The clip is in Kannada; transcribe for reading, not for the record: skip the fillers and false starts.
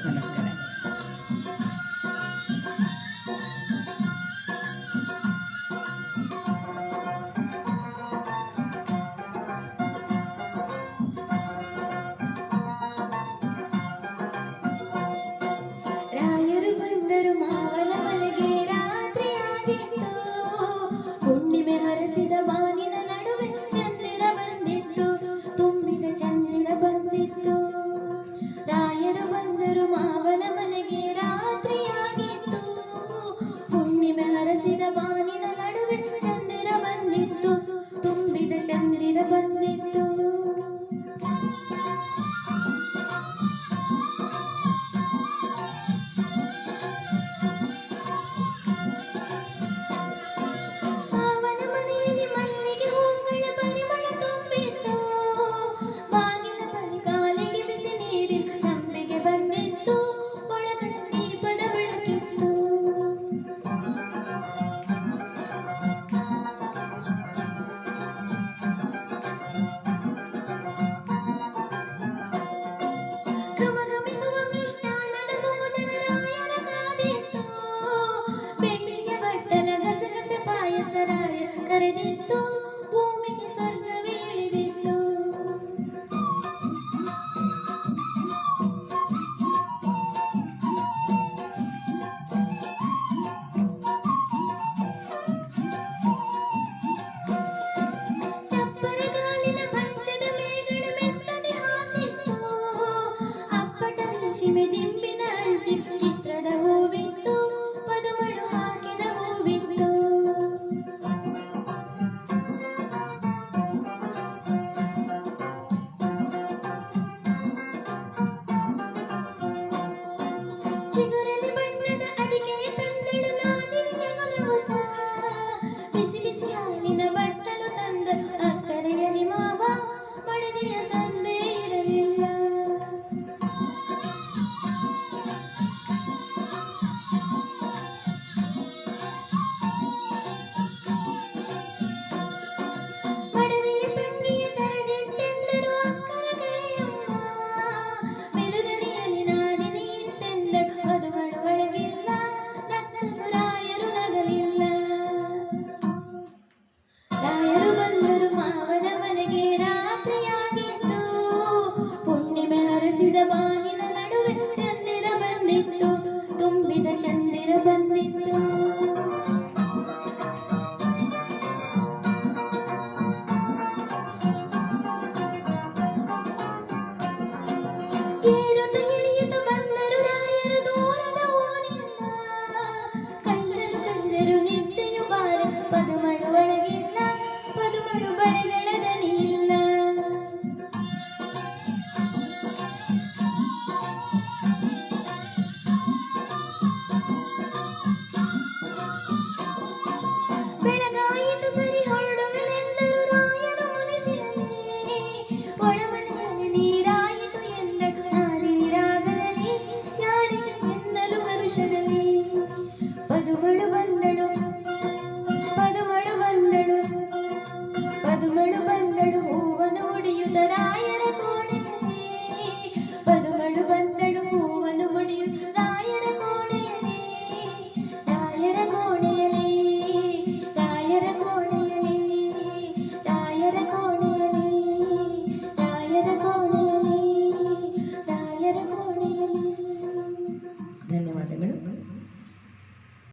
ನಮಸ್ಕಾರ. ರಾಯರು ಬಂದರು ಮಾವನ ಮನೆಗೆ, ರಾತ್ರಿ ಆಗಿತ್ತು. ಹುಣ್ಣಿಮೆ ಹರಸಿದ ಬಾನಿನ ನಡುವೆ ಚಂದಿರ ಬಂದಿತ್ತು, ತುಂಬಿದ ಚಂದಿರ ಬಂದಿತ್ತು. ರಾಯರು ಬಂದರು ಮಾವನ ಮನೆಗೆ, ರಾತ್ರಿ ಆಗಿತ್ತು. ಹುಣ್ಣಿಮೆ ಹರಸಿದ ಬಾನಿನ ನಡುವೆ ಚಂದಿರ ಬಂದಿತ್ತು, ತುಂಬಿದ ಚಂದಿರ ಬಂದಿತ್ತು. ಮಾವನ ಮನೆಯಲ್ಲಿ ಮಲ್ಲಿಗೆ ಹೂಗಳ ಪರಿಮಳ ತುಂಬಿತ್ತು. ಬಾಗಿಲ ಬಳಿ ಕಾಲಿಗೆ ಬಿಸಿ ನೀರಿನ ತಂಬಿಗೆ ಬಂದಿತ್ತು, ಒಳಗಡೆ ದೀಪದ ಬೆಳಕಿತ್ತು. ಘಮಘಮಿಸುವ ಮೃಷ್ಟಾನ್ನದ ಭೋಜನ ರಾಯರ ಕಾದಿತ್ತು. ಬೆಳ್ಳಿಯ ಬಟ್ಟಲ ಗಸಗಸೆ ಪಾಯಸ ರಾಯ ಕರೆದಿತ್ತು, ಭೂಮಿಗೆ ಸ್ವರ್ಗವೇ ಇಳಿದಿತ್ತು. ಚಪ್ಪರ ಗಾಲಿನ ಪಂಚದ ಮೇಗಡ ಮೆತ್ತನೆ ಹಾಸಿತ್ತು, ಅಪ್ಪಟ ರೇಷ್ಮೆ ದಿಂಬಿನ ಅಂಚಿ